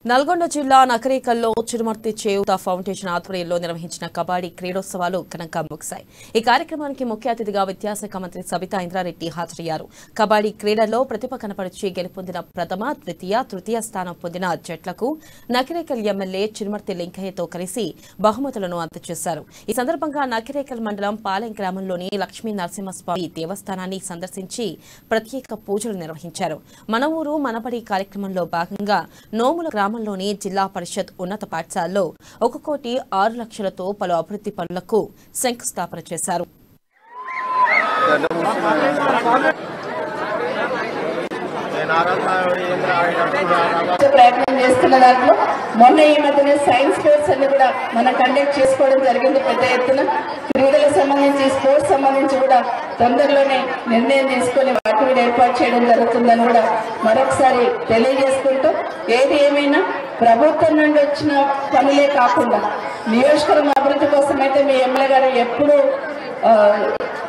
నల్గొండ జిల్లా నకరేకల్లో చిరుమర్తి చేయూత ఫౌండేషన్ ఆధ్వర్యంలో నిర్వహించిన కబడ్డీ క్రీడోత్సవాలు ఘనంగా ముగిశాయి. ఈ కార్యక్రమానికి ముఖ్య అతిథిగా విద్యాశాఖ మంత్రి సబితా ఇంద్రారెడ్డి హాజరయ్యారు. కబడ్డీ క్రీడల్లో ప్రతిభ కనపరిచి గెలుపొందిన ప్రథమ, ద్వితీయ, తృతీయ స్థానం పొందిన జట్లకు నకరేకల్ ఎమ్మెల్యే చిరుమర్తి లింకయ్యతో కలిసి బహుమతులను అందజేశారు. ఈ సందర్భంగా నకరేకల్ మండలం పాలెం గ్రామంలోని లక్ష్మీ నరసింహస్వామి దేవస్థానాన్ని సందర్శించి ప్రత్యేక పూజలు నిర్వహించారు. మన ఊరు మనబడి కార్యక్రమంలో భాగంగా నోముల గ్రామంలోని జిల్లా పరిషత్ ఉన్నత పాఠశాలలో 1,06,00,000తో పలు అభివృద్ధి పనులకు శంకుస్థాపన చేశారు. ప్రయత్నం చేస్తున్న దాంట్లో మొన్న ఈ మధ్యన సైన్స్ ఫేర్స్ అన్ని కూడా మనం కండక్ట్ చేసుకోవడం జరిగింది. పెద్ద ఎత్తున క్రీడలకు సంబంధించి, స్పోర్ట్స్ సంబంధించి కూడా తొందరలోనే నిర్ణయం తీసుకుని వాటి మీద ఏర్పాటు చేయడం జరుగుతుందని కూడా మరొకసారి తెలియజేసుకుంటూ, ఏది ఏమైనా ప్రభుత్వం నుండి వచ్చిన పనులే కాకుండా నియోజకవర్గం అభివృద్ధి కోసం అయితే మీ ఎమ్మెల్యే గారు ఎప్పుడు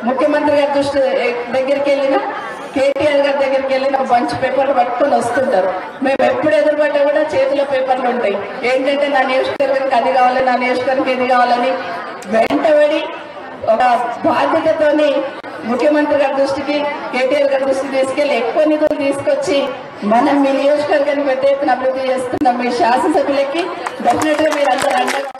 ముఖ్యమంత్రి గారి దృష్టి దగ్గరికి వెళ్ళినా, కేటీఆర్ గారి దగ్గరికి వెళ్ళి ఒక మంచి పేపర్లు పట్టుకొని వస్తుంటారు. మేము ఎప్పుడు ఎదురుపడ్డా కూడా చేతిలో పేపర్లు ఉంటాయి. ఏంటంటే నా నియోజకవర్గానికి అది కావాలి, నా నియోజకవర్గానికి ఇది కావాలని వెంటబడి ఒక బాధ్యతతోని ముఖ్యమంత్రి గారి దృష్టికి, కేటీఆర్ గారి దృష్టికి తీసుకెళ్లి ఎక్కువ నిధులు తీసుకొచ్చి మనం మీ నియోజకవర్గాన్ని పెద్ద ఎత్తున అభివృద్ధి చేస్తున్నాం. మీ శాసనసభ్యులకి డెఫినెట్ గా మీరు అందరూ అండగా